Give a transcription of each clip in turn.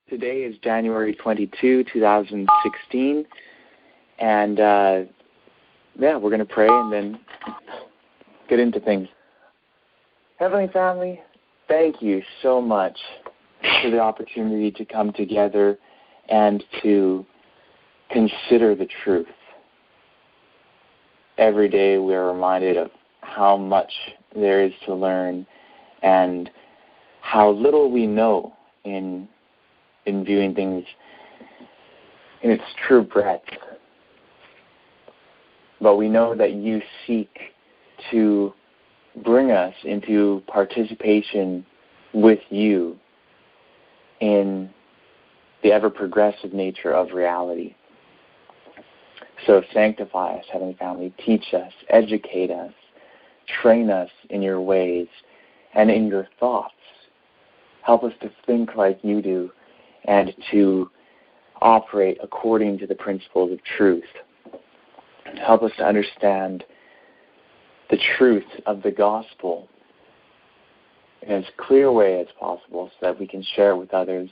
Today is January 22, 2016, and we're going to pray and then get into things. Heavenly Family, thank you so much for the opportunity to come together and to consider the truth. Every day we are reminded of how much there is to learn and how little we know in viewing things in its true breadth. But we know that you seek to bring us into participation with you in the ever-progressive nature of reality. So sanctify us, Heavenly Family. Teach us, educate us, train us in your ways and in your thoughts. Help us to think like you do and to operate according to the principles of truth. Help us to understand the truth of the gospel in as clear a way as possible so that we can share it with others.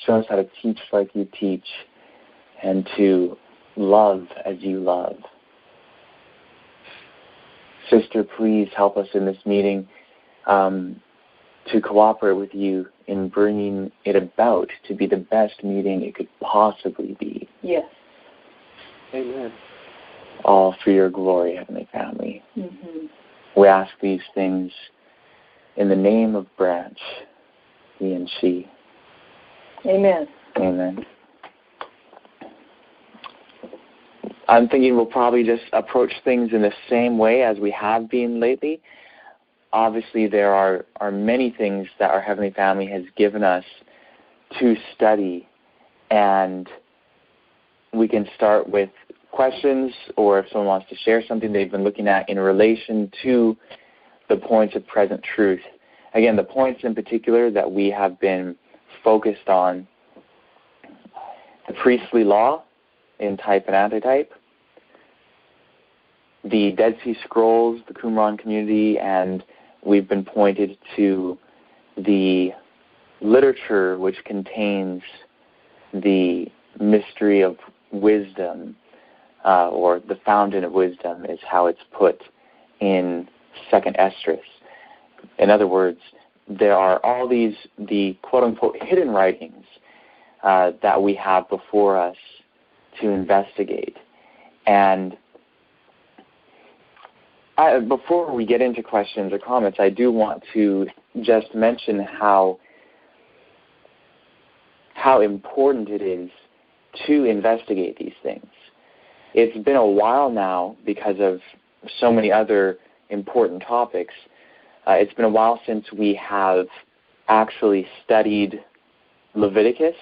Show us how to teach like you teach and to love as you love. Sister, please help us in this meeting to cooperate with you in bringing it about to be the best meeting it could possibly be. Yes. Amen. All for your glory, Heavenly Family. Mm-hmm. We ask these things in the name of Branch, he and she. Amen. Amen. I'm thinking we'll probably just approach things in the same way as we have been lately. Obviously, there are many things that our Heavenly Family has given us to study, and we can start with questions, or if someone wants to share something they've been looking at in relation to the points of present truth. Again, the points in particular that we have been focused on: the priestly law in type and antitype, the Dead Sea Scrolls, the Qumran community, and we've been pointed to the literature which contains the mystery of wisdom, or the fountain of wisdom is how it's put in Second Esdras. In other words, there are all these, the quote-unquote hidden writings that we have before us to investigate. And before we get into questions or comments, I do want to just mention how important it is to investigate these things. It's been a while now because of so many other important topics. It's been a while since we have actually studied Leviticus.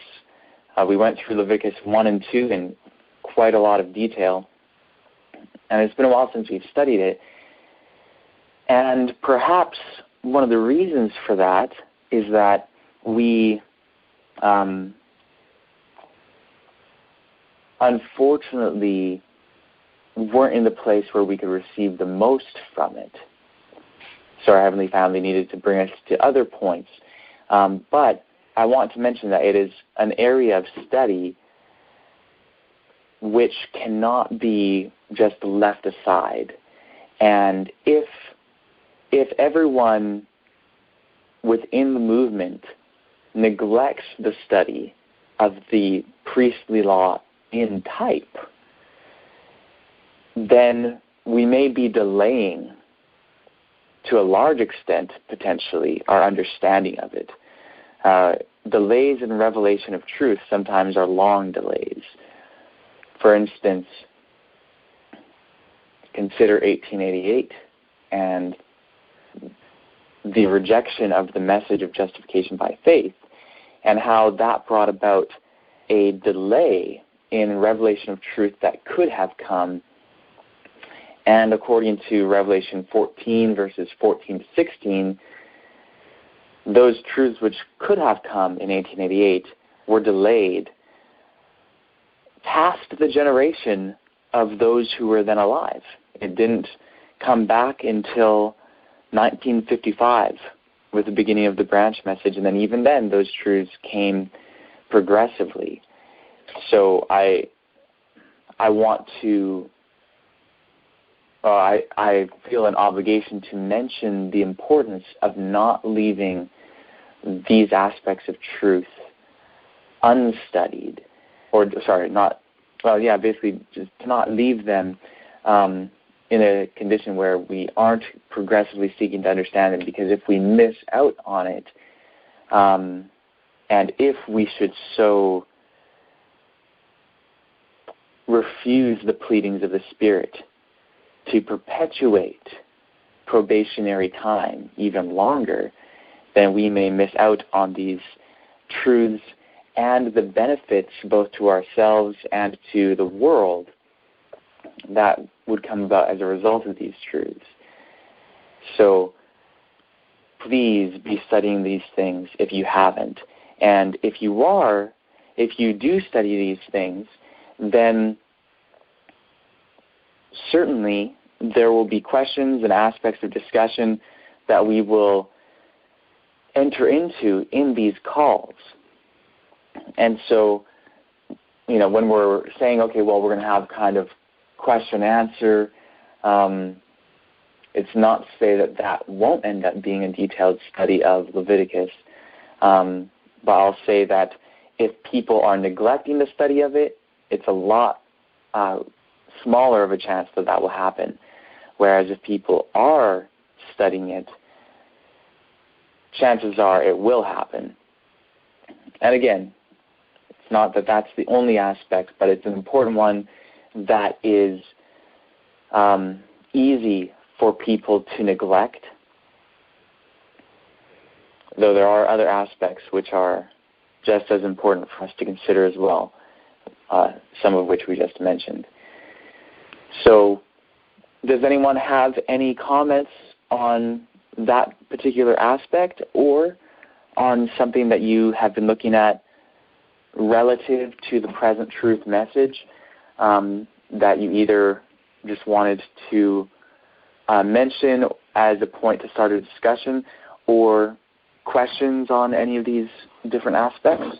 We went through Leviticus 1 and 2 in quite a lot of detail, and it's been a while since we've studied it. And perhaps one of the reasons for that is that we unfortunately weren't in the place where we could receive the most from it. So our Heavenly Family needed to bring us to other points. But I want to mention that it is an area of study which cannot be just left aside. And if everyone within the movement neglects the study of the priestly law in type, then we may be delaying, to a large extent, potentially, our understanding of it. Delays in revelation of truth sometimes are long delays. For instance, consider 1888 and the rejection of the message of justification by faith, and how that brought about a delay in revelation of truth that could have come. And according to Revelation 14, verses 14 to 16, those truths which could have come in 1888 were delayed past the generation of those who were then alive. It didn't come back until 1955 with the beginning of the branch message, and then even then those truths came progressively. So I want to, I feel an obligation to mention the importance of not leaving these aspects of truth unstudied, basically just to not leave them in a condition where we aren't progressively seeking to understand it, because if we miss out on it, and if we should so refuse the pleadings of the Spirit to perpetuate probationary time even longer, then we may miss out on these truths and the benefits both to ourselves and to the world that would come about as a result of these truths. So please be studying these things if you haven't. And if you do study these things, then certainly there will be questions and aspects of discussion that we will enter into in these calls. And so, when we're saying, okay, well, we're going to have kind of question answer, it's not to say that won't end up being a detailed study of Leviticus, but I'll say that if people are neglecting the study of it, it's a lot smaller of a chance that will happen. Whereas if people are studying it, chances are it will happen. And again, it's not that that's the only aspect, but it's an important one that is easy for people to neglect, though there are other aspects which are just as important for us to consider as well, some of which we just mentioned. So does anyone have any comments on that particular aspect or on something that you have been looking at relative to the present truth message that you either just wanted to mention as a point to start a discussion, or questions on any of these different aspects?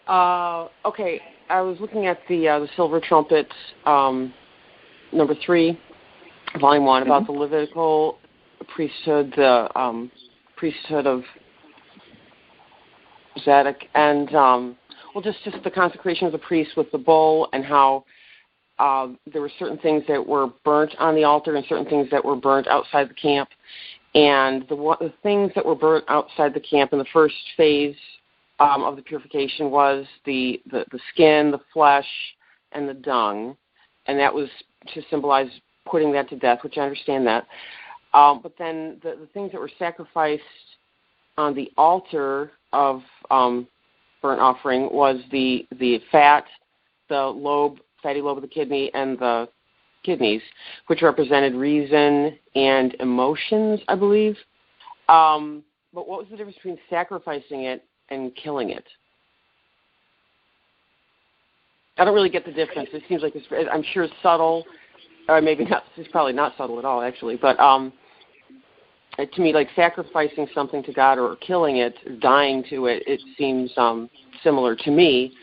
Okay, I was looking at the Silver Trumpet, number 3, volume 1, about the Levitical priesthood, the priesthood of Zadok, and just the consecration of the priest with the bull, and how there were certain things that were burnt on the altar and certain things that were burnt outside the camp. And the things that were burnt outside the camp in the first phase of the purification was the skin, the flesh, and the dung, and that was to symbolize putting that to death, which I understand that. But then the things that were sacrificed on the altar of burnt offering was the fat, the fatty lobe of the kidney, and the kidneys, which represented reason and emotions, I believe. But what was the difference between sacrificing it and killing it? I don't really get the difference. It seems like I'm sure it's subtle, or maybe not. It's probably not subtle at all, actually. But to me, like sacrificing something to God or killing it, dying to it, it seems similar to me.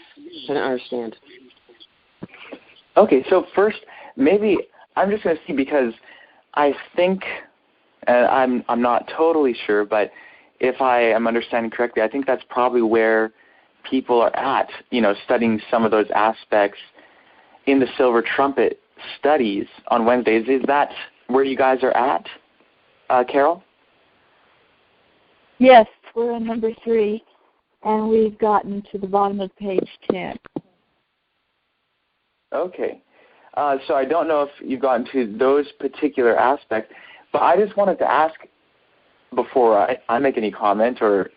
I don't understand. Okay, so first, maybe I'm just going to see, because I think, and I'm not totally sure, but if I am understanding correctly, I think that's probably where people are at, studying some of those aspects in the Silver Trumpet studies on Wednesdays. Is that where you guys are at, Carol? Yes, we're on number 3, and we've gotten to the bottom of page 10. Okay. So I don't know if you've gotten to those particular aspects, but I just wanted to ask before I make any comment, or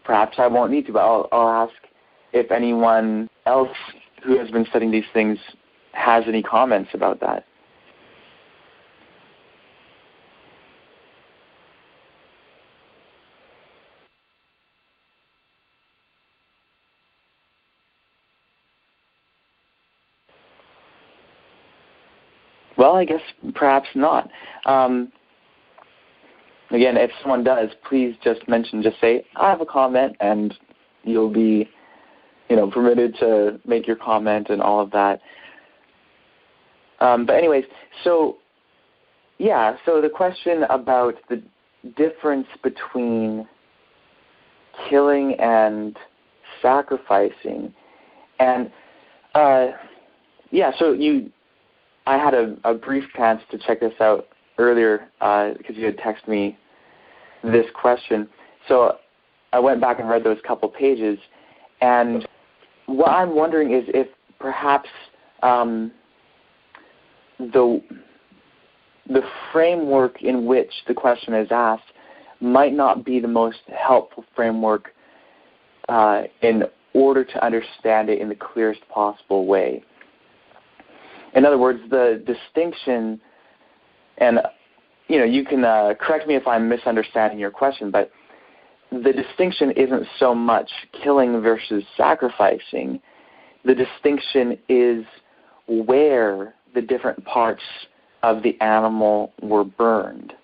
perhaps I won't need to, but I'll ask if anyone else who has been studying these things has any comments about that. Well, I guess perhaps not. again, if someone does, please just say, I have a comment, and you'll be, permitted to make your comment and all of that. But anyways, so the question about the difference between killing and sacrificing, and I had a brief chance to check this out earlier because you had texted me this question. So I went back and read those couple pages, and what I'm wondering is if perhaps the framework in which the question is asked might not be the most helpful framework in order to understand it in the clearest possible way. In other words, the distinction, and you can correct me if I'm misunderstanding your question, but the distinction isn't so much killing versus sacrificing. The distinction is where the different parts of the animal were burned.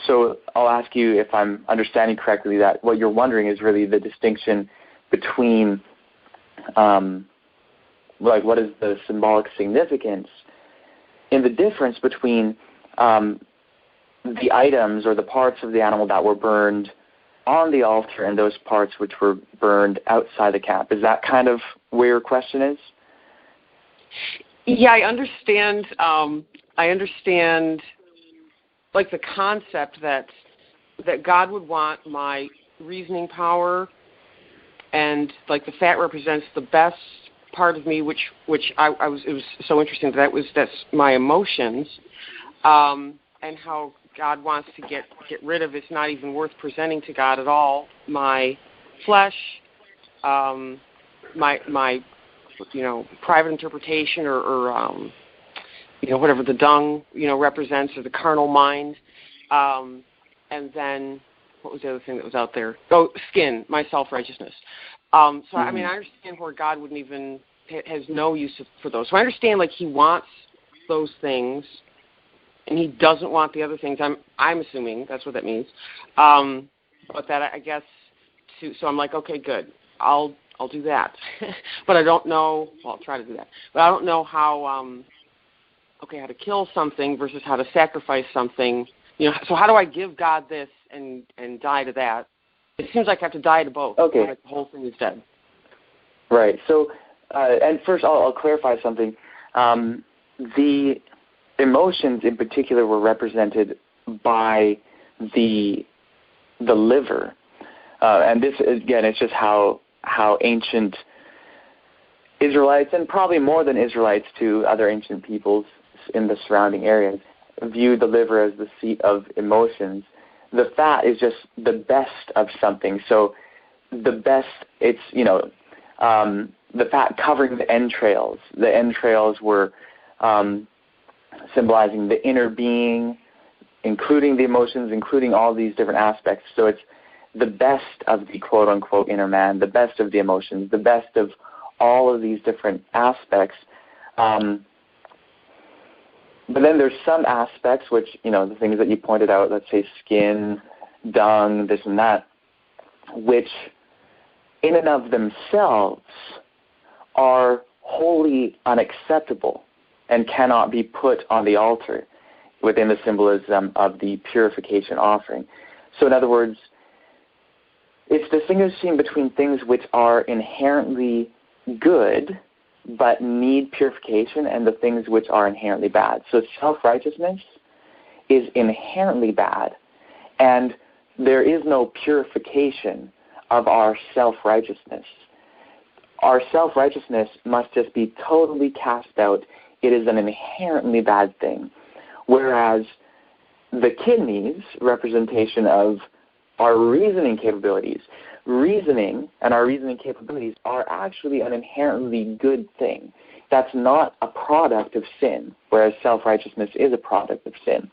So I'll ask you if I'm understanding correctly that what you're wondering is really the distinction between, what is the symbolic significance in the difference between the items or the parts of the animal that were burned on the altar and those parts which were burned outside the camp. Is that kind of where your question is? Yeah, I understand. Like the concept that God would want my reasoning power, and like the fat represents the best part of me, which it was so interesting. That's my emotions, and how God wants to get rid of. It's not even worth presenting to God at all. My flesh, my private interpretation, or whatever the dung represents, or the carnal mind, and then what was the other thing that was out there? Oh, skin, my self-righteousness. I mean, I understand where God wouldn't even has no use for those. So I understand, like, He wants those things, and He doesn't want the other things. I'm assuming that's what that means. But that, I guess, so I'm like, okay, good. I'll do that. But I don't know. Well, I'll try to do that. But I don't know how to kill something versus how to sacrifice something. So how do I give God this and die to that? It seems like I have to die to both. Okay. Like the whole thing is dead. Right. So, and first I'll clarify something. The emotions in particular were represented by the liver. And this, again, it's just how ancient Israelites, and probably more than Israelites to other ancient peoples in the surrounding areas, view the liver as the seat of emotions. The fat is just the best of something. So the best, it's, the fat covering the entrails. The entrails were symbolizing the inner being, including the emotions, including all these different aspects. So it's the best of the quote-unquote inner man, the best of the emotions, the best of all of these different aspects. But then there's some aspects which, the things that you pointed out, let's say skin, dung, this and that, which in and of themselves are wholly unacceptable and cannot be put on the altar within the symbolism of the purification offering. So in other words, it's distinguishing between things which are inherently good but need purification and the things which are inherently bad. So self-righteousness is inherently bad, and there is no purification of our self-righteousness. Our self-righteousness must just be totally cast out. It is an inherently bad thing. Whereas the kidneys, representation of our reasoning capabilities, reasoning and our reasoning capabilities are actually an inherently good thing. That's not a product of sin, whereas self-righteousness is a product of sin.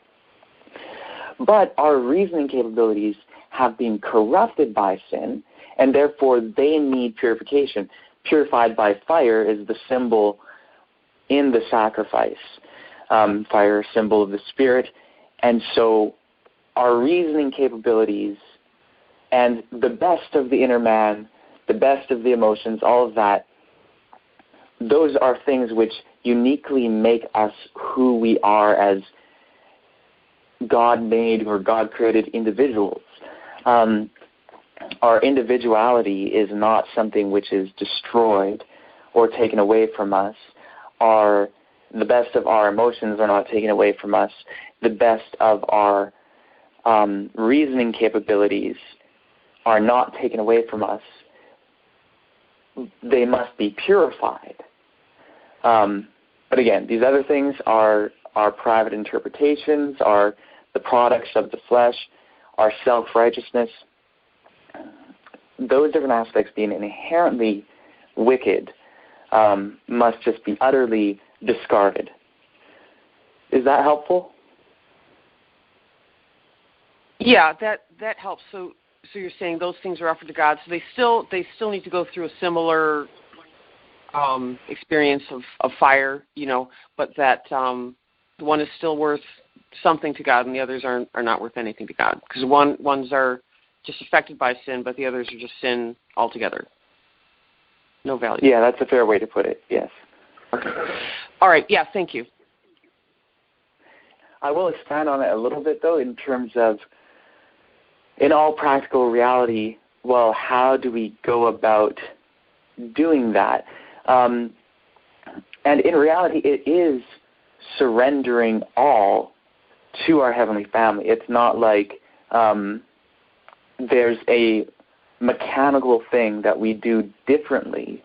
But our reasoning capabilities have been corrupted by sin, and therefore they need purification. Purified by fire is the symbol in the sacrifice. Fire, symbol of the Spirit. And so our reasoning capabilities, and the best of the inner man, the best of the emotions, all of that, those are things which uniquely make us who we are as God-made or God-created individuals. Our individuality is not something which is destroyed or taken away from us. The best of our emotions are not taken away from us. The best of our reasoning capabilities are not taken away from us. They must be purified. But again, these other things are our private interpretations, are the products of the flesh, our self-righteousness. Those different aspects, being inherently wicked, must just be utterly discarded. Is that helpful? Yeah, that helps. So you're saying those things are offered to God, so they still need to go through a similar experience of fire, but that the one is still worth something to God, and the others are not worth anything to God, because ones are just affected by sin, but the others are just sin altogether. No value. Yeah, that's a fair way to put it. Yes. Okay. All right. Yeah. Thank you. I will expand on it a little bit, though, in terms of, in all practical reality, well, how do we go about doing that? And in reality, it is surrendering all to our Heavenly Family. It's not like there's a mechanical thing that we do differently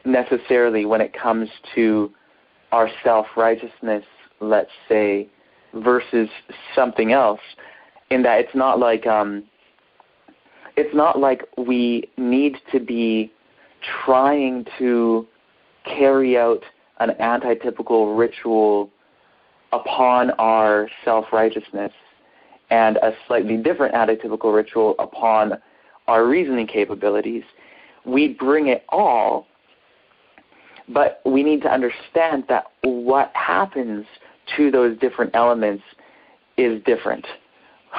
necessarily when it comes to our self-righteousness, let's say, versus something else, in that it's not like we need to be trying to carry out an antitypical ritual upon our self-righteousness and a slightly different antitypical ritual upon our reasoning capabilities. We bring it all, but we need to understand that what happens to those different elements is different.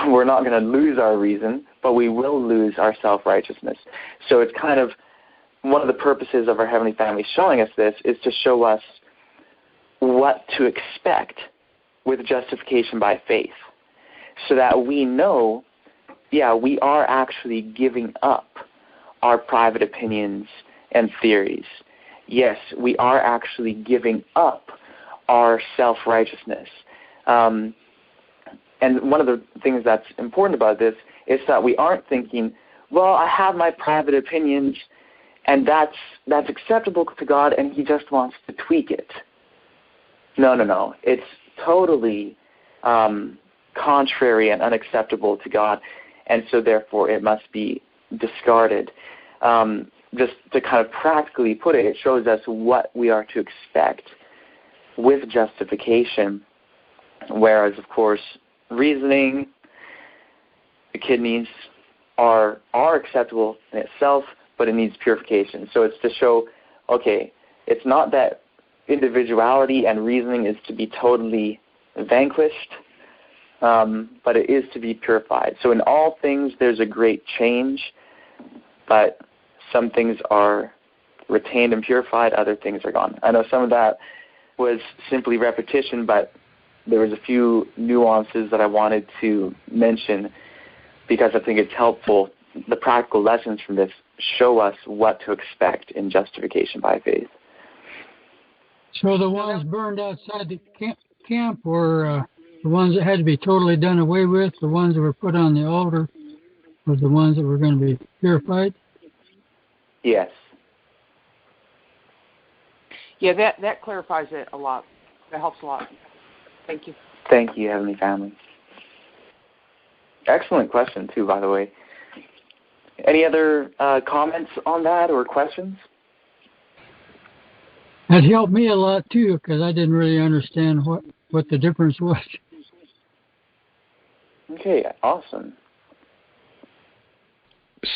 We're not going to lose our reason, but we will lose our self-righteousness. So it's kind of one of the purposes of our Heavenly Family showing us this is to show us what to expect with justification by faith, so that we know, we are actually giving up our private opinions and theories. Yes, we are actually giving up our self-righteousness. And one of the things that's important about this is that we aren't thinking, well, I have my private opinions, and that's acceptable to God, and He just wants to tweak it. No. It's totally contrary and unacceptable to God, and so therefore it must be discarded. Just to kind of practically put it, it shows us what we are to expect with justification, whereas, of course, reasoning, the kidneys are acceptable in itself, but it needs purification. So it's to show, okay, it's not that individuality and reasoning is to be totally vanquished, but it is to be purified. So in all things, there's a great change, but some things are retained and purified, other things are gone. I know some of that was simply repetition, but there was a few nuances that I wanted to mention because I think it's helpful. The practical lessons from this show us what to expect in justification by faith. So the ones burned outside the camp were the ones that had to be totally done away with. The ones that were put on the altar were the ones that were going to be purified? Yes. Yeah, that clarifies it a lot. That helps a lot. Thank you. Thank you, Heavenly Family. Excellent question, too, by the way. Any other comments on that or questions? That helped me a lot, too, because I didn't really understand what the difference was. Okay, awesome.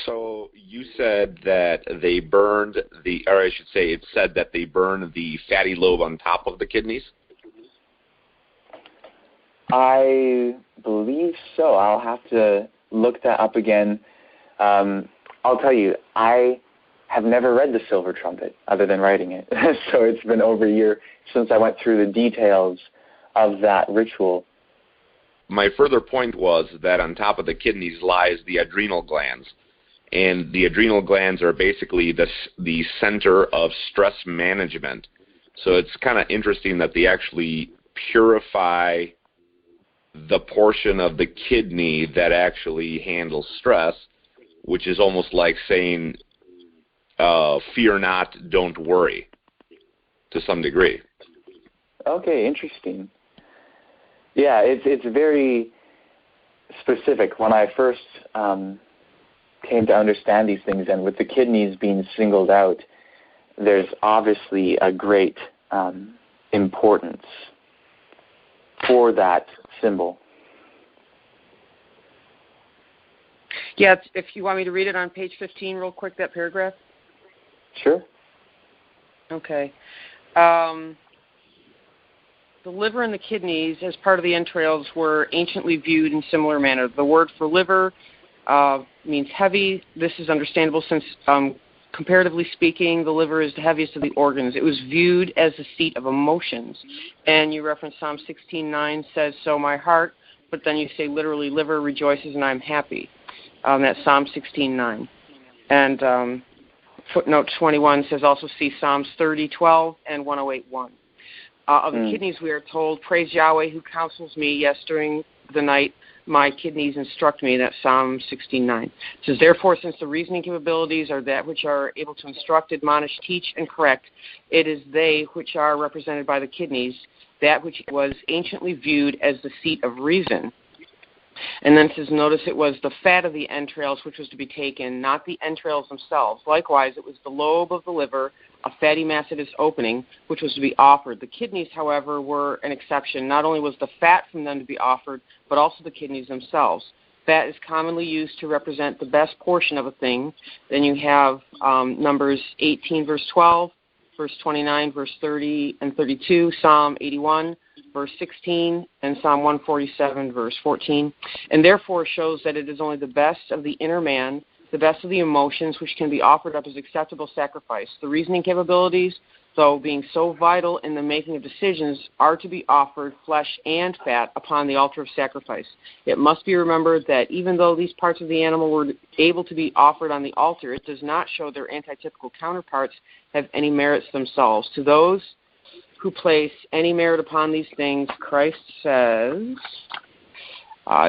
So you said that they burned it said that they burned the fatty lobe on top of the kidneys? I believe so. I'll have to look that up again. I'll tell you, I have never read the Silver Trumpet other than writing it. So it's been over a year since I went through the details of that ritual. My further point was that on top of the kidneys lies the adrenal glands. And the adrenal glands are basically the center of stress management. So it's kind of interesting that they actually purify the portion of the kidney that actually handles stress, which is almost like saying, fear not, don't worry, to some degree. Okay, interesting. Yeah, it's very specific. When I first came to understand these things, and with the kidneys being singled out, there's obviously a great importance for that symbol. Yeah, if you want me to read it on page 15 real quick, that paragraph. Sure. Okay. The liver and the kidneys, as part of the entrails, were anciently viewed in similar manner. The word for liver means heavy. This is understandable since, comparatively speaking, the liver is the heaviest of the organs. It was viewed as the seat of emotions. And you reference Psalm 16:9 says, "So my heart," but then you say literally, "liver rejoices and I'm happy." That's Psalm 16:9. And footnote 21 says also see Psalms 30:12 and 108:1. Of the kidneys, we are told, "Praise Yahweh who counsels me. Yes, during the night my kidneys instruct me." That's Psalm 16:9. It says, "Therefore, since the reasoning capabilities are that which are able to instruct, admonish, teach, and correct, it is they which are represented by the kidneys, that which was anciently viewed as the seat of reason." And then it says, notice it was the fat of the entrails which was to be taken, not the entrails themselves. Likewise, it was the lobe of the liver, a fatty mass at its opening, which was to be offered. The kidneys, however, were an exception. Not only was the fat from them to be offered, but also the kidneys themselves. Fat is commonly used to represent the best portion of a thing. Then you have Numbers 18, verse 12, verse 29, verse 30 and 32, Psalm 81, verse 16, and Psalm 147, verse 14, and therefore shows that it is only the best of the inner man, the best of the emotions, which can be offered up as acceptable sacrifice. The reasoning capabilities, though being so vital in the making of decisions, are to be offered, flesh and fat, upon the altar of sacrifice. It must be remembered that even though these parts of the animal were able to be offered on the altar, it does not show their antitypical counterparts have any merits themselves. To those who place any merit upon these things, Christ says,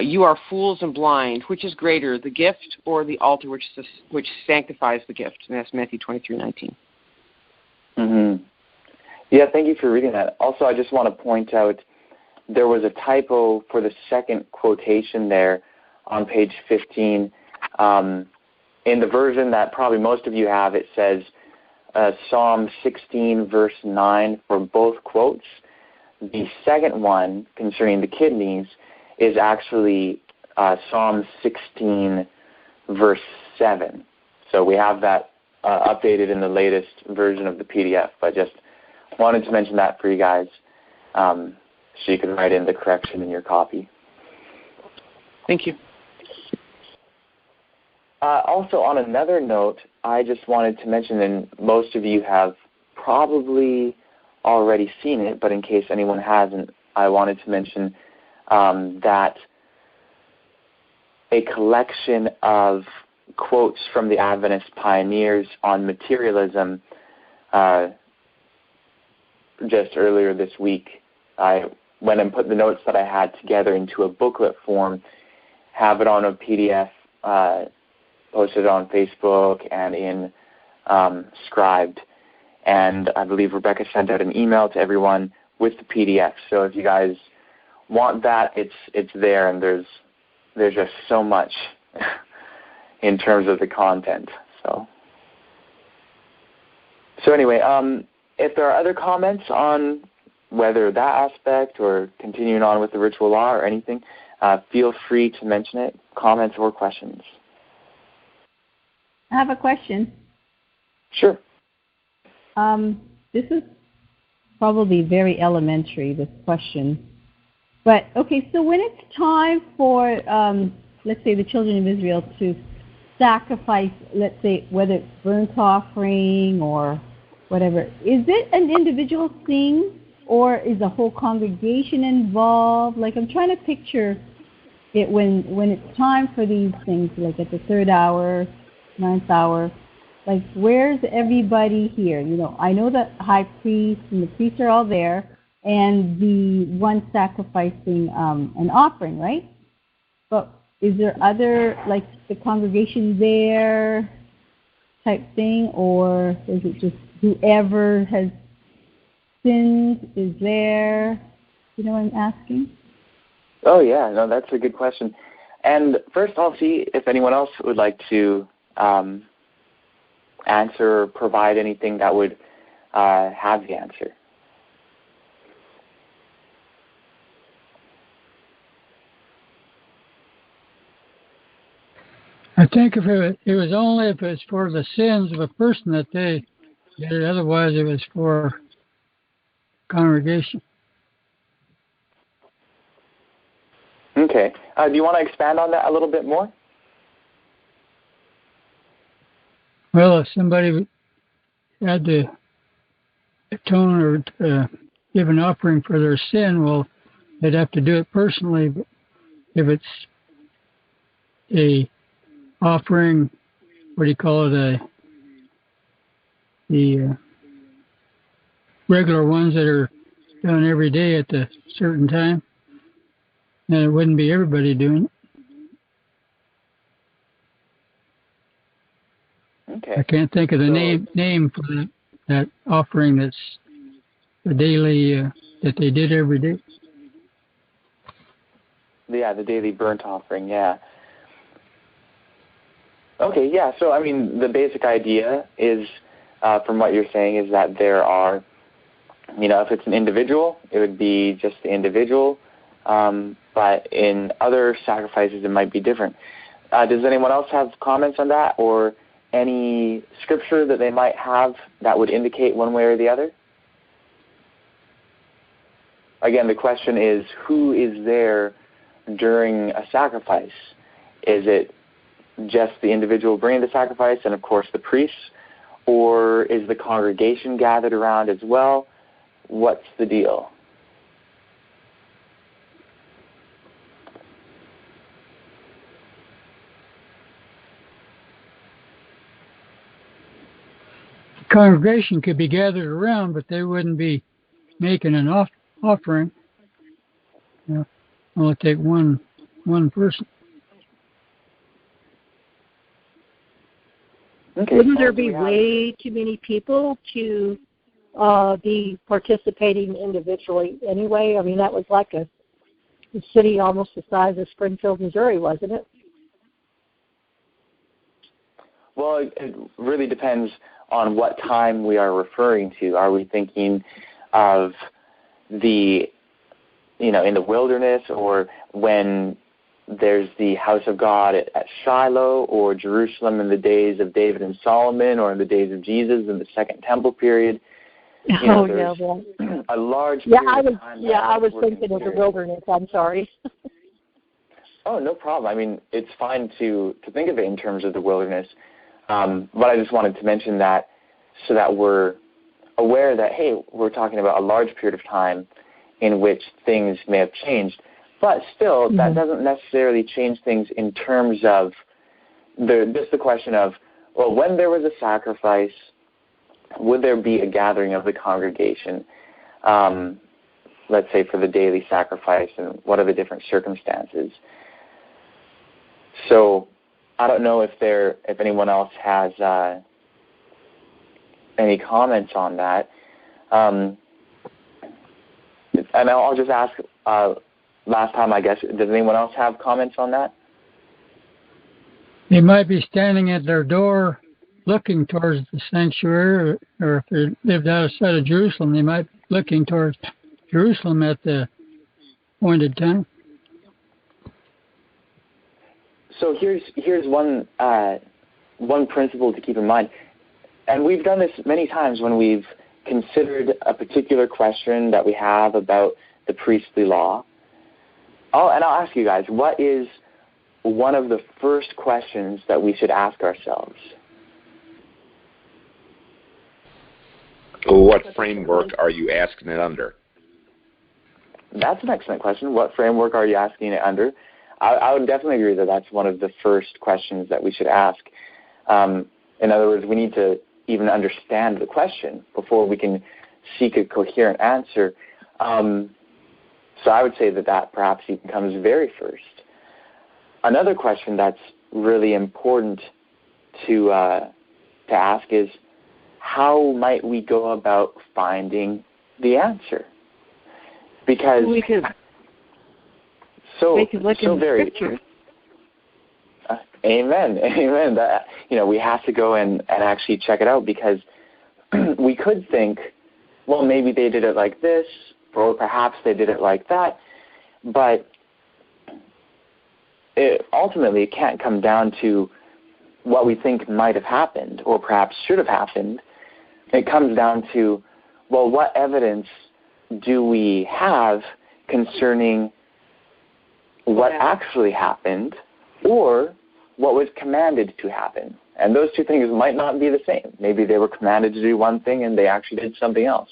"You are fools and blind. Which is greater, the gift or the altar which sanctifies the gift?" And that's Matthew 23:19. Mm-hmm. Yeah, thank you for reading that. Also, I just want to point out there was a typo for the second quotation there on page 15. In the version that probably most of you have, it says Psalm 16, verse 9 for both quotes. The second one concerning the kidneys is actually Psalm 16, verse 7. So we have that updated in the latest version of the PDF. I just wanted to mention that for you guys so you can write in the correction in your copy. Thank you. Also, on another note, I just wanted to mention, and most of you have probably already seen it, but in case anyone hasn't, I wanted to mention that a collection of quotes from the Adventist pioneers on materialism just earlier this week, I went and put the notes that I had together into a booklet form, have it on a PDF, posted on Facebook and in Scribed. And I believe Rebecca sent out an email to everyone with the PDF. So if you guys want that, it's there, and there's just so much in terms of the content. So anyway, if there are other comments on whether that aspect or continuing on with the ritual law or anything, feel free to mention it, comments or questions. I have a question. Sure. This is probably very elementary, this question. But, okay, so when it's time for, let's say, the children of Israel to sacrifice, let's say, whether it's burnt offering or whatever, is it an individual thing or is the whole congregation involved? Like, I'm trying to picture it when it's time for these things, like at the 3rd hour, 9th hour. Like, where's everybody here? You know, I know the high priest and the priests are all there, and the one sacrificing an offering, right? But is there other, like, the congregation there type thing, or is it just whoever has sinned is there? You know what I'm asking? Oh, yeah. No, that's a good question. And first I'll see if anyone else would like to answer or provide anything that would have the answer. I think if it was only if it's for the sins of a person that they did it. Otherwise, it was for congregation. Okay. Do you want to expand on that a little bit more? Well, if somebody had to atone or give an offering for their sin, well, they'd have to do it personally. But if it's a offering, what do you call it, the regular ones that are done every day at a certain time, then it wouldn't be everybody doing it. Okay. I can't think of the name for that offering that's the daily that they did every day. Yeah, the daily burnt offering, yeah. Okay, yeah, so I mean, the basic idea is, from what you're saying, is that there are, you know, if it's an individual, it would be just the individual, but in other sacrifices it might be different. Does anyone else have comments on that, or any scripture that they might have that would indicate one way or the other? Again, the question is, who is there during a sacrifice? Is it just the individual bringing the sacrifice and, of course, the priests? Or is the congregation gathered around as well? What's the deal? The congregation could be gathered around, but they wouldn't be making an offering. You know, only take one person. Okay. Wouldn't there be way too many people to be participating individually anyway? I mean, that was like a city almost the size of Springfield, Missouri, wasn't it? Well, it really depends on what time we are referring to. Are we thinking of the, you know, in the wilderness, or when there's the house of God at Shiloh, or Jerusalem in the days of David and Solomon, or in the days of Jesus in the Second Temple period? You know, yeah, well, a large period of time. Yeah, I was thinking of the wilderness. I'm sorry. Oh, no problem. I mean, it's fine to think of it in terms of the wilderness. But I just wanted to mention that so that we're aware that, hey, we're talking about a large period of time in which things may have changed. But still, that doesn't necessarily change things in terms of just the question of, well, when there was a sacrifice, would there be a gathering of the congregation, let's say for the daily sacrifice, and what are the different circumstances? So I don't know if anyone else has any comments on that. And I'll just ask last time, I guess, does anyone else have comments on that? They might be standing at their door looking towards the sanctuary, or if they lived outside of Jerusalem, they might be looking towards Jerusalem at the appointed time. So here's one principle to keep in mind, and we've done this many times when we've considered a particular question that we have about the priestly law. I'll ask you guys, what is one of the first questions that we should ask ourselves? What framework are you asking it under? That's an excellent question. What framework are you asking it under? I would definitely agree that that's one of the first questions that we should ask. In other words, we need to even understand the question before we can seek a coherent answer. So I would say that perhaps even comes very first. Another question that's really important to ask is, how might we go about finding the answer? Because we could look in the scriptures. Amen. That, we have to go and actually check it out, because we could think, well, maybe they did it like this, or perhaps they did it like that, but ultimately it can't come down to what we think might have happened or perhaps should have happened. It comes down to, well, what evidence do we have concerning what actually happened or what was commanded to happen? And those two things might not be the same. Maybe they were commanded to do one thing and they actually did something else.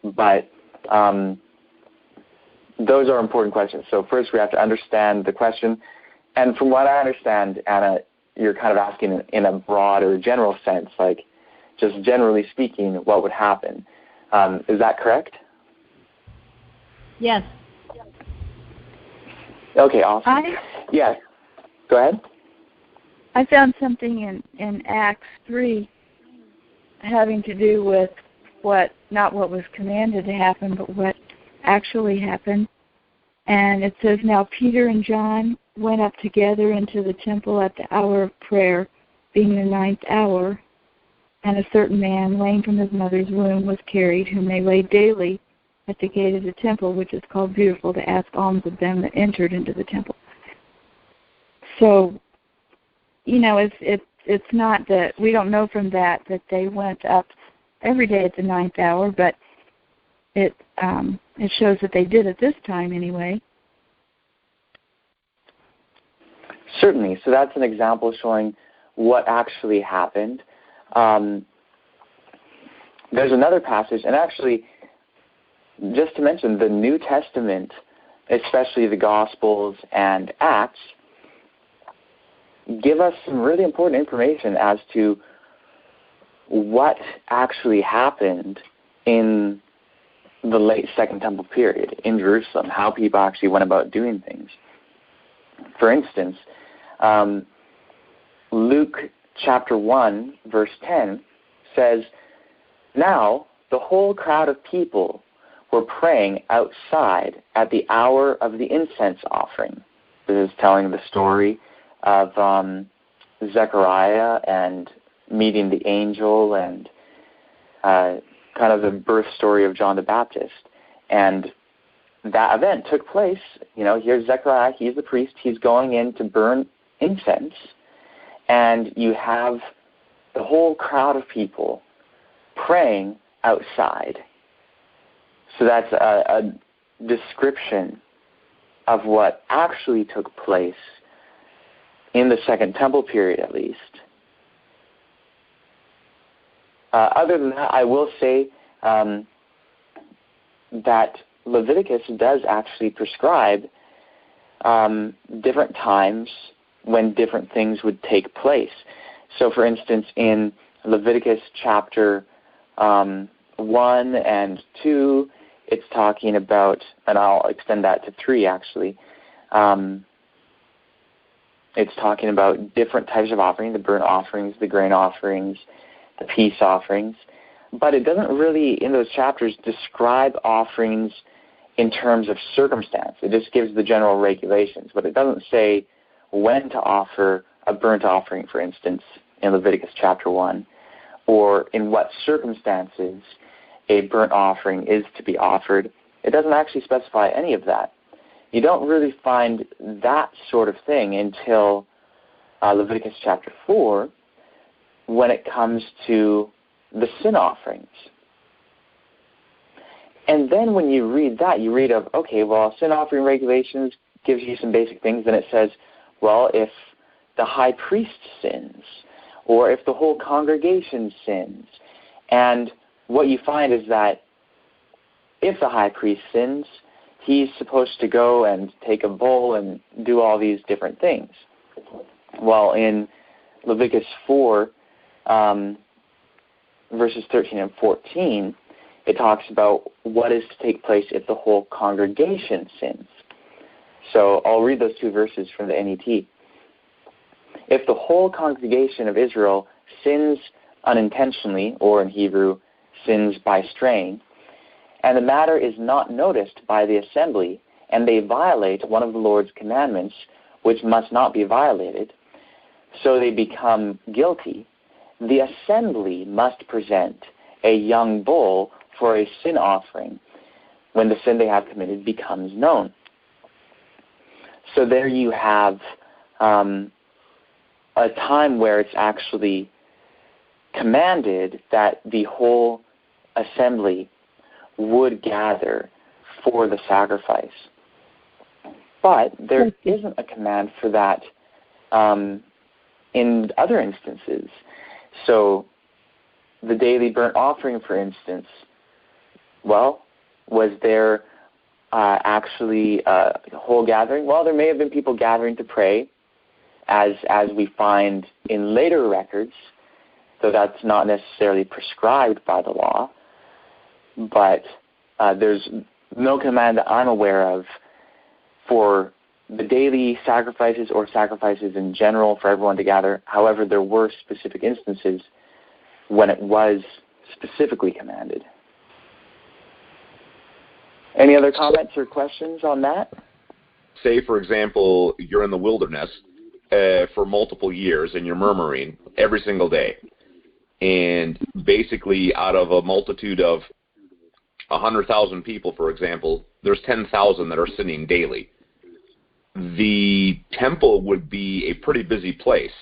But those are important questions. So first we have to understand the question. And from what I understand, Anna, you're kind of asking in a broad or general sense, like just generally speaking, what would happen. Is that correct? Yes. Okay, awesome. Yes. Go ahead. I found something in Acts 3 having to do with not what was commanded to happen, but what actually happened. And it says, now Peter and John went up together into the temple at the hour of prayer, being the 9th hour, and a certain man, lame from his mother's womb, was carried, whom they laid daily at the gate of the temple, which is called Beautiful, to ask alms of them that entered into the temple. So, it's not that we don't know from that they went up every day at the 9th hour, but it shows that they did at this time anyway. Certainly. So that's an example showing what actually happened. There's another passage, and actually, just to mention, the New Testament, especially the Gospels and Acts, give us some really important information as to what actually happened in the late Second Temple period in Jerusalem, how people actually went about doing things. For instance, Luke chapter 1, verse 10 says, now the whole crowd of people were praying outside at the hour of the incense offering. This is telling the story of Zechariah and meeting the angel and kind of the birth story of John the Baptist. And that event took place, here's Zechariah, he's the priest, he's going in to burn incense, and you have the whole crowd of people praying outside. So that's a description of what actually took place in the Second Temple period, at least. Other than that, I will say that Leviticus does actually prescribe different times when different things would take place. So, for instance, in Leviticus chapter 1 and 2, it's talking about, and I'll extend that to 3 actually, it's talking about different types of offerings, the burnt offerings, the grain offerings, the peace offerings. But it doesn't really, in those chapters, describe offerings in terms of circumstance. It just gives the general regulations, but it doesn't say when to offer a burnt offering, for instance, in Leviticus chapter 1, or in what circumstances a burnt offering is to be offered. It doesn't actually specify any of that. You don't really find that sort of thing until Leviticus chapter 4, when it comes to the sin offerings. And then when you read that, you read of, okay, well, sin offering regulations gives you some basic things. Then it says, well, if the high priest sins, or if the whole congregation sins. And what you find is that if the high priest sins, he's supposed to go and take a bull and do all these different things. Well, in Leviticus 4, verses 13 and 14, it talks about what is to take place if the whole congregation sins. So I'll read those two verses from the NET. If the whole congregation of Israel sins unintentionally, or in Hebrew, sins by straying, and the matter is not noticed by the assembly, and they violate one of the Lord's commandments, which must not be violated, so they become guilty, the assembly must present a young bull for a sin offering when the sin they have committed becomes known. So there you have a time where it's actually commanded that the whole assembly would gather for the sacrifice. But there isn't a command for that in other instances. So the daily burnt offering, for instance, well, was there actually a whole gathering? Well, there may have been people gathering to pray, as we find in later records, though that's not necessarily prescribed by the law. But there's no command that I'm aware of for the daily sacrifices or sacrifices in general for everyone to gather. However, there were specific instances when it was specifically commanded. Any other comments or questions on that? Say, for example, you're in the wilderness for multiple years and you're murmuring every single day. And basically out of a multitude of 100,000 people, for example, there's 10,000 that are sinning daily. The temple would be a pretty busy place.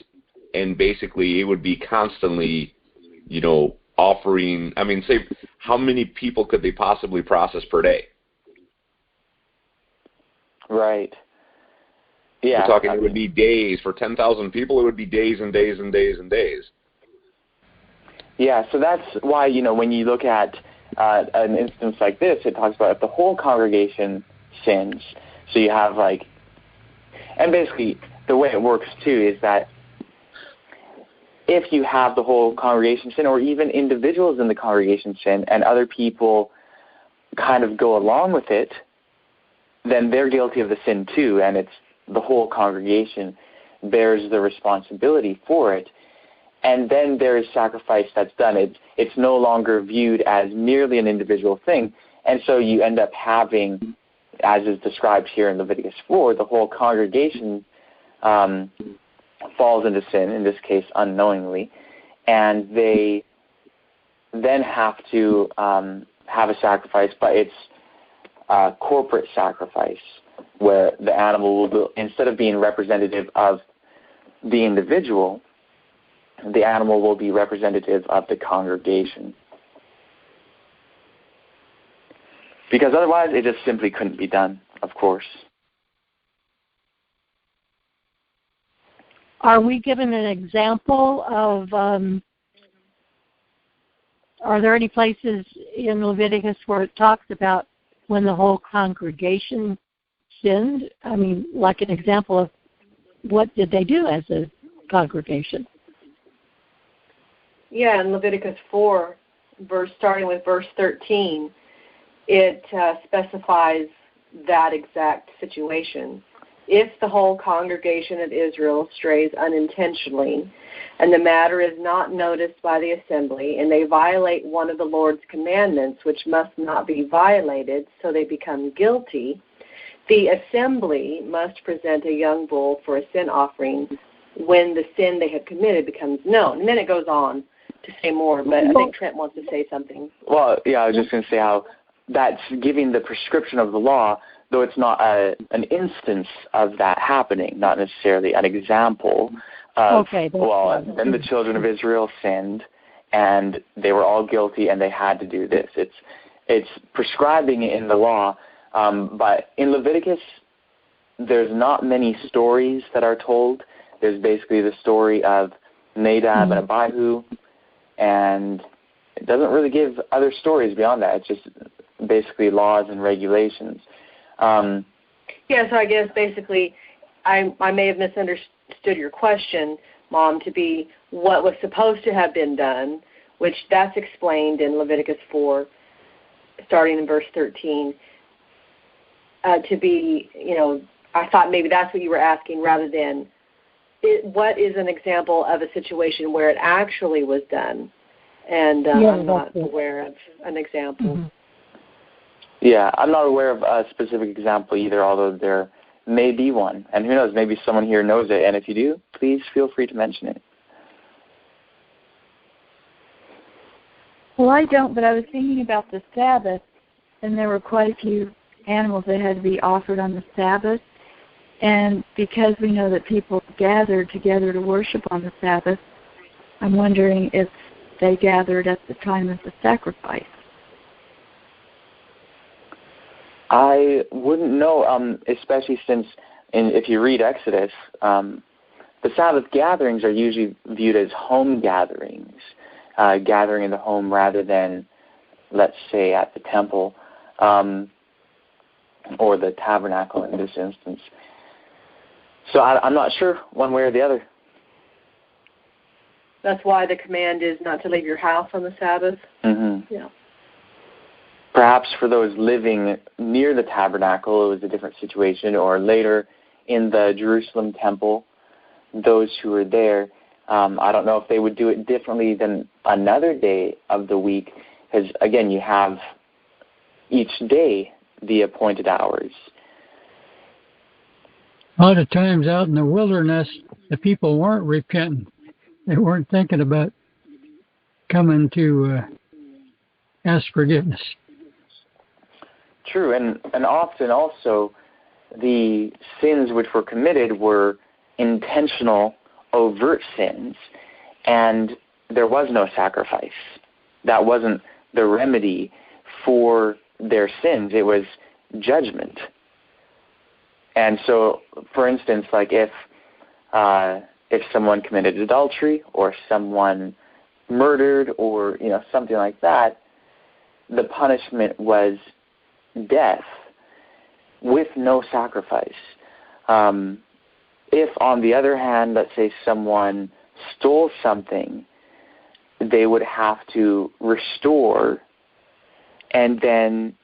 And basically it would be constantly, offering, say, how many people could they possibly process per day? Right. Yeah. We're talking, it would be days. For 10,000 people, it would be days and days and days and days. Yeah, so that's why, when you look at an instance like this, it talks about if the whole congregation sins. So you have and basically the way it works too is that if you have the whole congregation sin, or even individuals in the congregation sin, and other people kind of go along with it, then they're guilty of the sin too, and it's the whole congregation bears the responsibility for it. And then there is sacrifice that's done. It's no longer viewed as merely an individual thing. And so you end up having, as is described here in Leviticus 4, the whole congregation falls into sin, in this case unknowingly, and they then have to have a sacrifice, but it's a corporate sacrifice where the animal will, instead of being representative of the individual, the animal will be representative of the congregation. Because otherwise it just simply couldn't be done, of course. Are we given an example of, are there any places in Leviticus where it talks about when the whole congregation sinned? Like an example of what did they do as a congregation? Yeah, in Leviticus 4, starting with verse 13, it specifies that exact situation. If the whole congregation of Israel strays unintentionally, and the matter is not noticed by the assembly, and they violate one of the Lord's commandments, which must not be violated, so they become guilty, the assembly must present a young bull for a sin offering when the sin they have committed becomes known. And then it goes on to say more, but I think Trent wants to say something. Well, yeah, I was just going to say how that's giving the prescription of the law, though it's not an instance of that happening, not necessarily an example of, then the children of Israel sinned, and they were all guilty, and they had to do this. It's prescribing it in the law, but in Leviticus, there's not many stories that are told. There's basically the story of Nadab and Abihu, and it doesn't really give other stories beyond that. It's just basically laws and regulations. So I guess basically I may have misunderstood your question, Mom, to be what was supposed to have been done, which that's explained in Leviticus 4, starting in verse 13, to be, I thought maybe that's what you were asking rather than what is an example of a situation where it actually was done. And I'm not aware of an example. Mm-hmm. Yeah, I'm not aware of a specific example either, although there may be one. And who knows, maybe someone here knows it. And if you do, please feel free to mention it. Well, I don't, but I was thinking about the Sabbath, and there were quite a few animals that had to be offered on the Sabbath. And because we know that people gathered together to worship on the Sabbath, I'm wondering if they gathered at the time of the sacrifice. I wouldn't know, especially since if you read Exodus, the Sabbath gatherings are usually viewed as home gatherings, gathering in the home rather than, let's say, at the temple or the tabernacle in this instance. So I'm not sure one way or the other. That's why the command is not to leave your house on the Sabbath? Mm-hmm. Yeah. Perhaps for those living near the tabernacle, it was a different situation, or later in the Jerusalem temple, those who were there, I don't know if they would do it differently than another day of the week, because, again, you have each day the appointed hours. A lot of times out in the wilderness, the people weren't repentant. They weren't thinking about coming to ask forgiveness. True, and often also the sins which were committed were intentional, overt sins, and there was no sacrifice. That wasn't the remedy for their sins. It was judgment. And so, for instance, like if someone committed adultery or someone murdered or something like that, the punishment was death with no sacrifice. If, on the other hand, let's say someone stole something, they would have to restore and then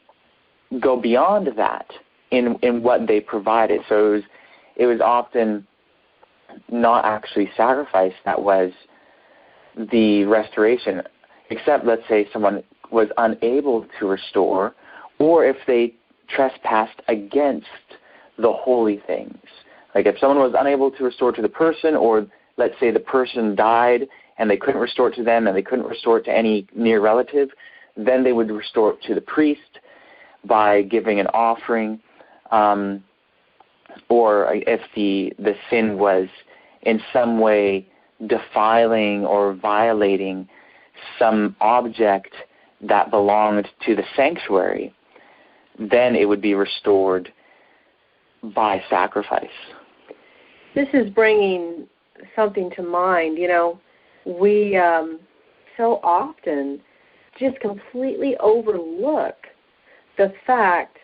go beyond that in what they provided. So it was often not actually sacrifice that was the restoration, except, let's say, someone was unable to restore, or if they trespassed against the holy things. Like if someone was unable to restore to the person, or let's say the person died and they couldn't restore it to them and they couldn't restore it to any near relative, then they would restore it to the priest by giving an offering, or if the sin was in some way defiling or violating some object that belonged to the sanctuary, then it would be restored by sacrifice. This is bringing something to mind. We so often just completely overlook the fact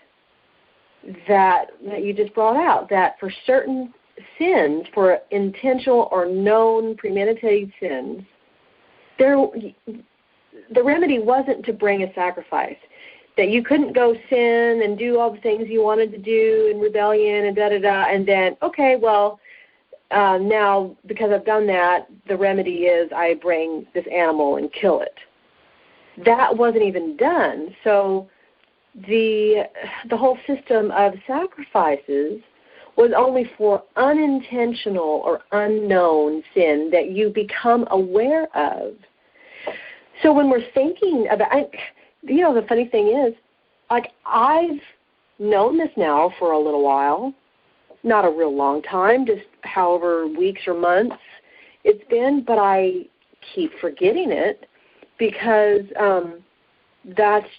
that you just brought out, that for certain sins, for intentional or known premeditated sins, the remedy wasn't to bring a sacrifice. That you couldn't go sin and do all the things you wanted to do in rebellion and da-da-da, and then, okay, well, now because I've done that, the remedy is I bring this animal and kill it. That wasn't even done. So the whole system of sacrifices was only for unintentional or unknown sin that you become aware of. So when we're thinking about, the funny thing is, like, I've known this now for a little while, not a real long time, just however weeks or months it's been, but I keep forgetting it because that's,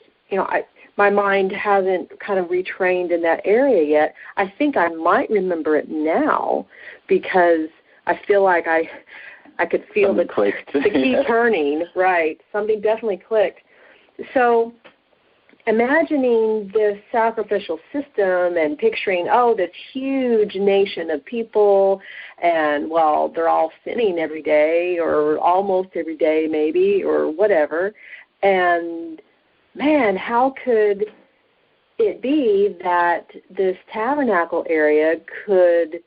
my mind hasn't kind of retrained in that area yet. I think I might remember it now because I feel like I could feel the key turning. Right. Something definitely clicked. So imagining this sacrificial system and picturing, this huge nation of people, and, well, they're all sinning every day or almost every day maybe or whatever. And, man, how could it be that this tabernacle area could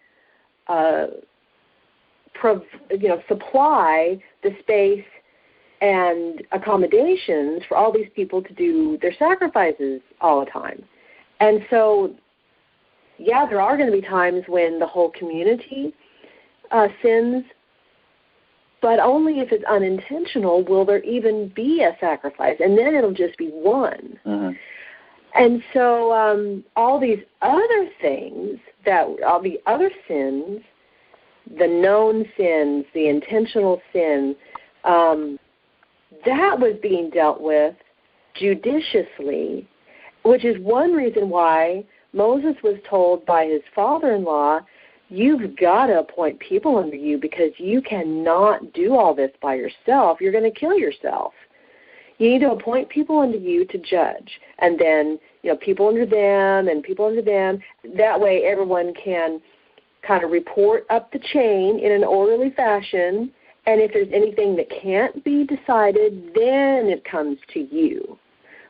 supply the space and accommodations for all these people to do their sacrifices all the time? And so, yeah, there are going to be times when the whole community sins, but only if it's unintentional will there even be a sacrifice, and then it'll just be one. Mm-hmm. And so all these other things, all the other sins, the known sins, the intentional sin, that was being dealt with judiciously, which is one reason why Moses was told by his father-in-law, you've got to appoint people under you because you cannot do all this by yourself. You're going to kill yourself. You need to appoint people under you to judge, and then people under them and people under them. That way everyone can kind of report up the chain in an orderly fashion, and if there's anything that can't be decided, then it comes to you.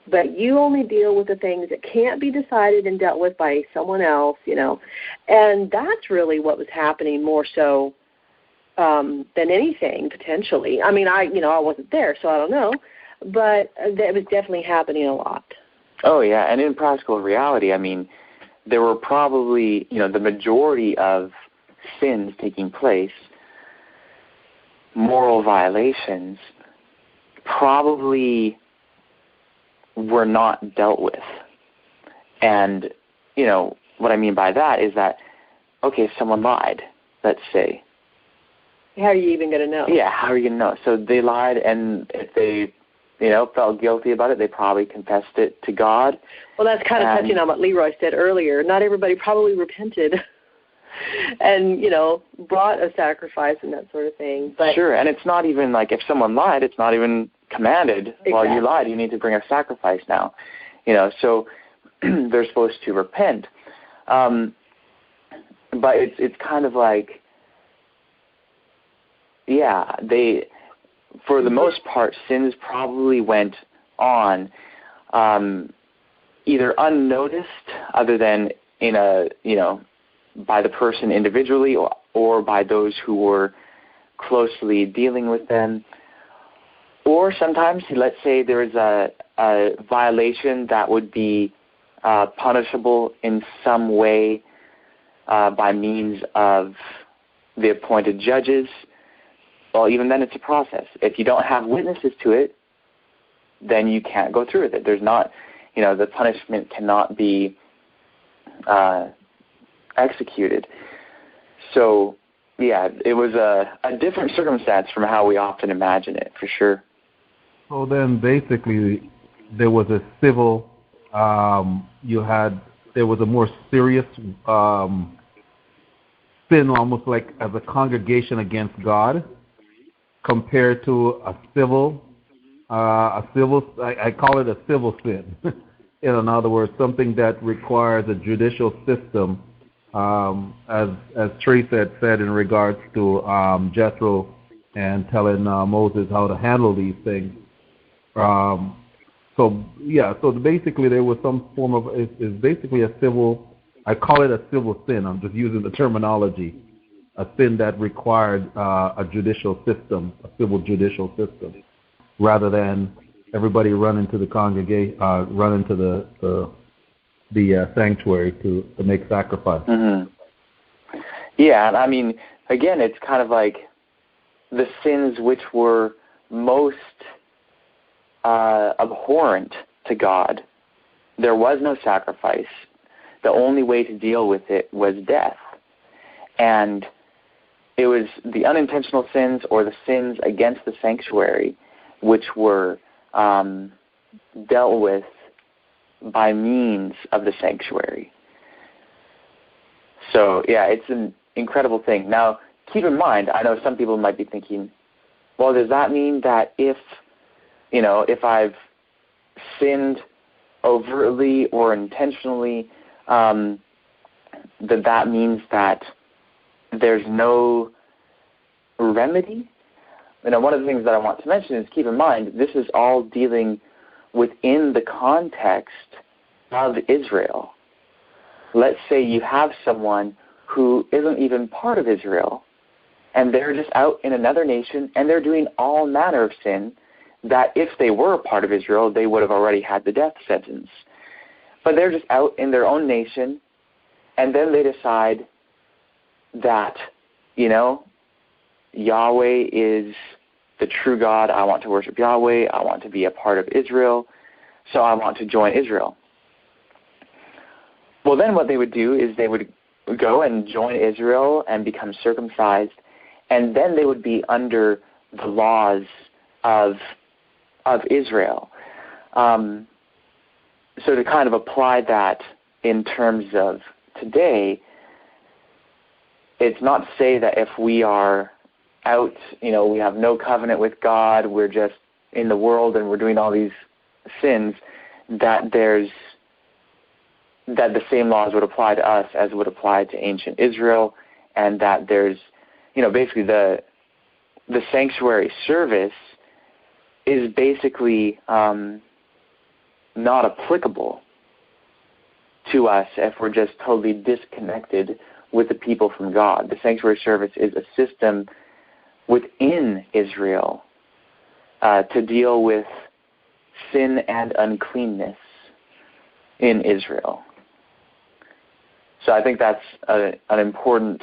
But you only deal with the things that can't be decided and dealt with by someone else, And that's really what was happening more so than anything, potentially. I mean, I wasn't there, so I don't know. But that was definitely happening a lot. Oh, yeah, and in practical reality, I mean, there were probably, the majority of sins taking place, moral violations, probably were not dealt with. And, what I mean by that is that, okay, someone lied, let's say. How are you even going to know? Yeah, how are you going to know? So they lied, and if they, felt guilty about it, they probably confessed it to God. Well, that's kind of touching on what Leroy said earlier. Not everybody probably repented and, brought a sacrifice and that sort of thing. But sure, and it's not even like if someone lied, it's not even commanded. Exactly. While you lied, you need to bring a sacrifice now. So they're supposed to repent. But it's kind of like, yeah, they, for the most part, sins probably went on either unnoticed, other than in by the person individually, or by those who were closely dealing with them. Or sometimes, let's say there's a violation that would be punishable in some way by means of the appointed judges. Well, even then it's a process. If you don't have witnesses to it, then you can't go through with it. There's not, the punishment cannot be executed. So, yeah, it was a different circumstance from how we often imagine it, for sure. So then basically there was a civil, there was a more serious sin, almost like as a congregation against God, compared to a civil, I call it a civil sin. In other words, something that requires a judicial system, as Trace had said in regards to Jethro and telling Moses how to handle these things. So basically there was some form of, it's basically a civil, I call it a civil sin. I'm just using the terminology. A sin that required a judicial system, a civil judicial system, rather than everybody run into the congregation, run into the sanctuary to make sacrifice. Mm-hmm. Yeah, and I mean, again, it's kind of like the sins which were most abhorrent to God. There was no sacrifice. The only way to deal with it was death. And it was the unintentional sins or the sins against the sanctuary which were dealt with by means of the sanctuary. So, yeah, it's an incredible thing. Now, keep in mind, I know some people might be thinking, well, does that mean that if I've sinned overtly or intentionally, that means that there's no remedy? One of the things that I want to mention is keep in mind, this is all dealing within the context of Israel. Let's say you have someone who isn't even part of Israel, and they're just out in another nation, and they're doing all manner of sin that if they were a part of Israel, they would have already had the death sentence. But they're just out in their own nation, and then they decide that, Yahweh is the true God. I want to worship Yahweh. I want to be a part of Israel, so I want to join Israel. Well, then what they would do is they would go and join Israel and become circumcised, and then they would be under the laws of Israel. So to kind of apply that in terms of today, it's not to say that if we are out, we have no covenant with God, we're just in the world and we're doing all these sins, that the same laws would apply to us as would apply to ancient Israel, and that there's, basically the sanctuary service is basically not applicable to us if we're just totally disconnected with the people from God. The sanctuary service is a system within Israel to deal with sin and uncleanness in Israel. So I think that's an important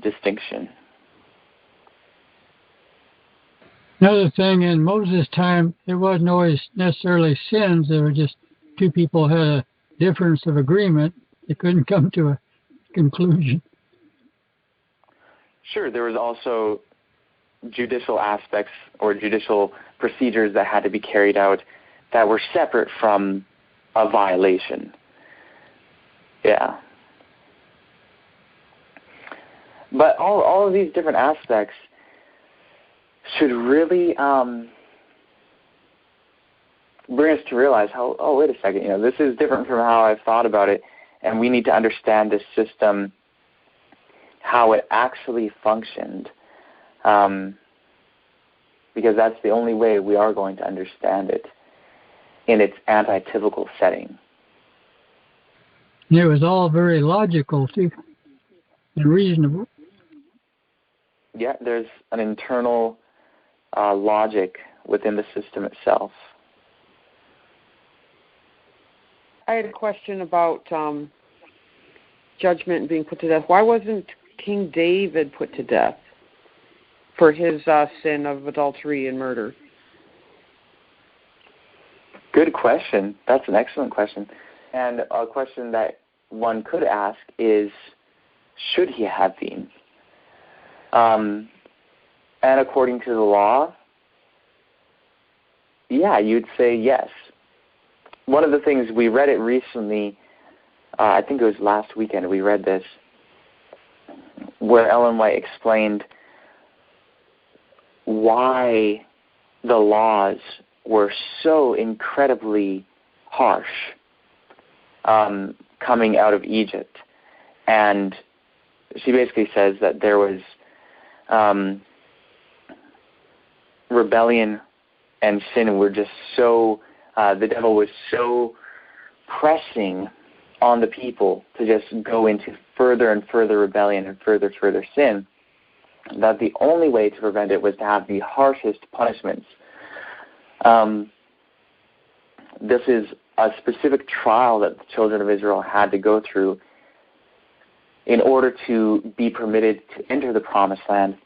distinction. Another thing, in Moses' time, there wasn't always necessarily sins. There were just two people had a difference of agreement. They couldn't come to a conclusion. Sure, there was also judicial aspects or judicial procedures that had to be carried out that were separate from a violation. Yeah. But all of these different aspects should really bring us to realize how, wait a second, this is different from how I've thought about it, and we need to understand this system, how it actually functioned, because that's the only way we are going to understand it in its anti-typical setting. It was all very logical, too, and reasonable. Yeah, there's an internal logic within the system itself. I had a question about judgment and being put to death. Why wasn't King David put to death for his sin of adultery and murder? Good question. That's an excellent question. And a question that one could ask is, should he have been? And according to the law, yeah, you'd say yes. One of the things, we read it recently, I think it was last weekend, we read this, where Ellen White explained why the laws were so incredibly harsh coming out of Egypt. And she basically says that there was rebellion and sin were just so, the devil was so pressing on the people to just go into further and further rebellion and further sin, that the only way to prevent it was to have the harshest punishments. This is a specific trial that the children of Israel had to go through in order to be permitted to enter the Promised Land,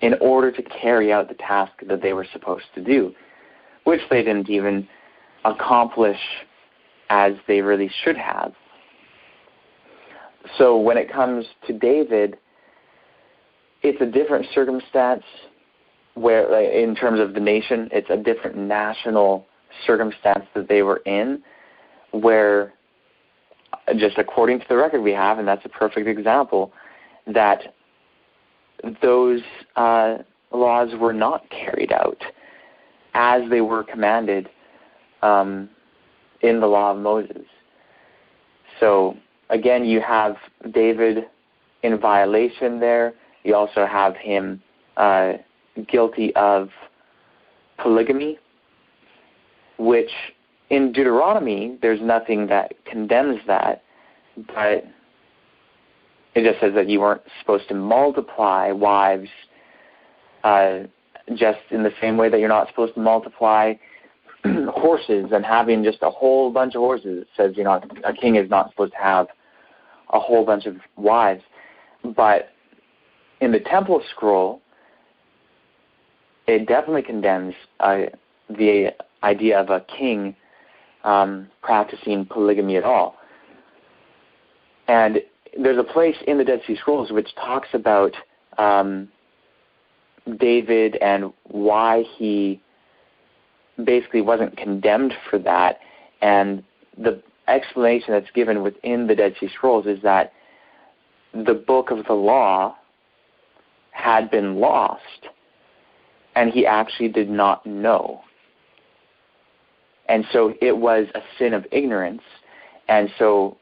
in order to carry out the task that they were supposed to do, which they didn't even accomplish as they really should have. So when it comes to David, it's a different circumstance where, in terms of the nation, it's a different national circumstance that they were in, where, just according to the record we have, and that's a perfect example, that those laws were not carried out as they were commanded in the law of Moses. So, again, you have David in violation there. You also have him guilty of polygamy, which in Deuteronomy, there's nothing that condemns that, but it just says that you weren't supposed to multiply wives just in the same way that you're not supposed to multiply horses and having just a whole bunch of horses. It says, a king is not supposed to have a whole bunch of wives. But in the temple scroll, it definitely condemns the idea of a king practicing polygamy at all. And there's a place in the Dead Sea Scrolls which talks about David and why he basically wasn't condemned for that. And the explanation that's given within the Dead Sea Scrolls is that the book of the law had been lost, and he actually did not know. And so it was a sin of ignorance, and so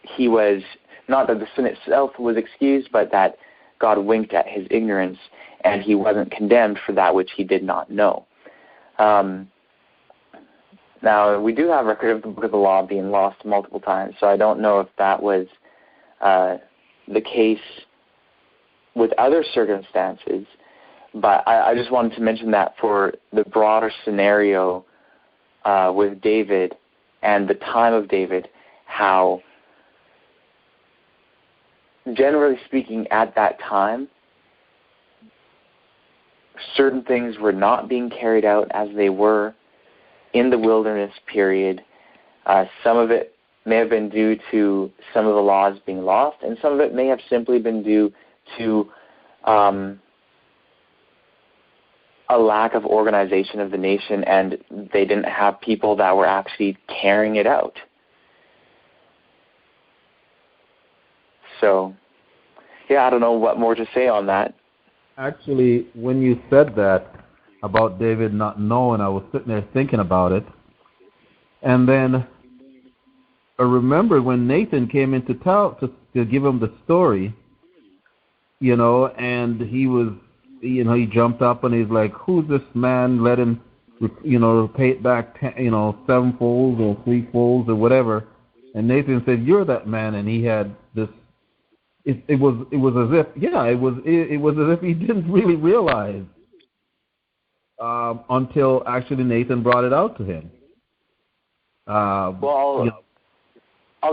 he was, not that the sin itself was excused, but that God winked at his ignorance, and he wasn't condemned for that which he did not know. Now, we do have record of the book of the law being lost multiple times, so I don't know if that was the case with other circumstances, but I just wanted to mention that for the broader scenario with David and the time of David, how, generally speaking, at that time, certain things were not being carried out as they were in the wilderness period. Some of it may have been due to some of the laws being lost, and some of it may have simply been due to a lack of organization of the nation, and they didn't have people that were actually carrying it out. So, yeah, I don't know what more to say on that. Actually, when you said that about David not knowing, I was sitting there thinking about it. And then I remember when Nathan came into town to give him the story, and he was, he jumped up and he's like, who's this man? Let him, pay it back, sevenfold or threefold or whatever. And Nathan said, you're that man. And he had this, it was as if, it was as if he didn't really realize until actually Nathan brought it out to him. I'll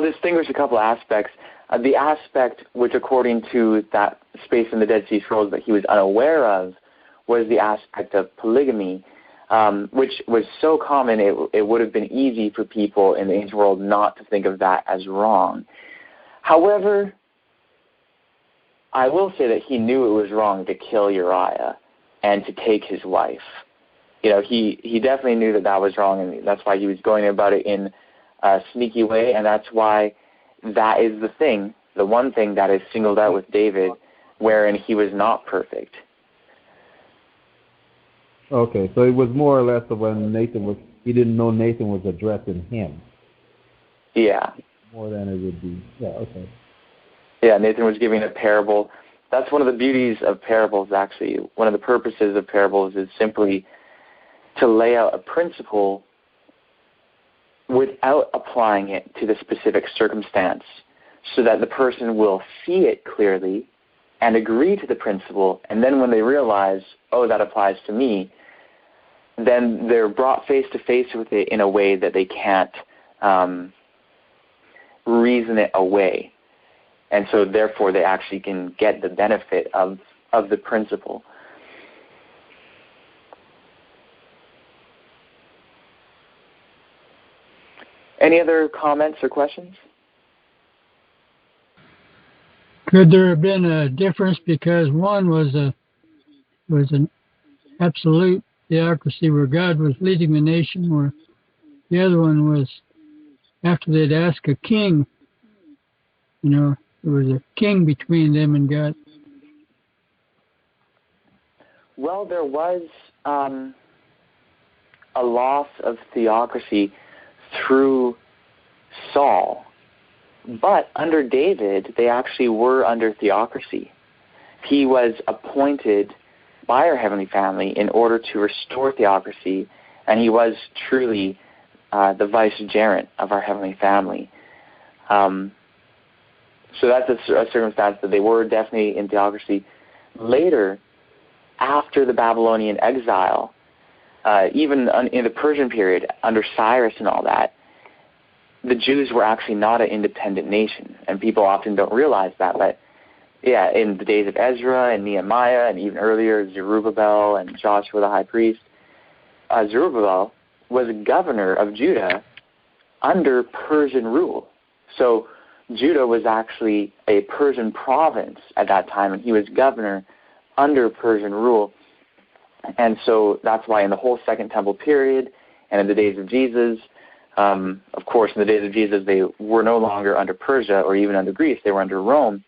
distinguish a couple aspects. The aspect which, according to that space in the Dead Sea Scrolls that he was unaware of, was the aspect of polygamy, which was so common it would have been easy for people in the ancient world not to think of that as wrong. However, I will say that he knew it was wrong to kill Uriah and to take his wife. He definitely knew that was wrong, and that's why he was going about it in a sneaky way, and that's why that is the one thing that is singled out with David, wherein he was not perfect. Okay, so it was more or less of when he didn't know Nathan was addressing him. Yeah. More than it would be. Yeah, okay. Yeah, Nathan was giving a parable. That's one of the beauties of parables, actually. One of the purposes of parables is simply to lay out a principle without applying it to the specific circumstance, so that the person will see it clearly and agree to the principle, and then when they realize, oh, that applies to me, then they're brought face to face with it in a way that they can't reason it away. And so therefore they actually can get the benefit of the principle. Any other comments or questions? Could there have been a difference because one was an absolute theocracy where God was leading the nation, where the other one was after they'd ask a king. You know, there was a king between them and God. Well, there was a loss of theocracy through Saul, but under David, they actually were under theocracy. He was appointed by our Heavenly Family in order to restore theocracy, and he was truly the vicegerent of our Heavenly Family. So that's a circumstance that they were definitely in theocracy. Later, after the Babylonian exile, even in the Persian period, under Cyrus and all that, the Jews were actually not an independent nation, and people often don't realize that. But yeah, in the days of Ezra and Nehemiah, and even earlier, Zerubbabel and Joshua the high priest, Zerubbabel was a governor of Judah under Persian rule. So Judah was actually a Persian province at that time, and he was governor under Persian rule. And so that's why in the whole Second Temple period and in the days of Jesus, of course, in the days of Jesus, they were no longer under Persia or even under Greece. They were under Rome.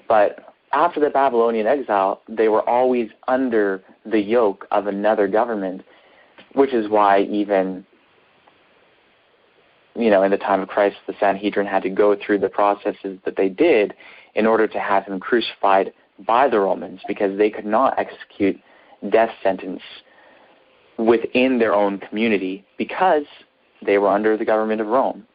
But after the Babylonian exile, they were always under the yoke of another government, which is why even, you know, in the time of Christ, the Sanhedrin had to go through the processes that they did in order to have him crucified by the Romans, because they could not execute death sentence within their own community because they were under the government of Rome.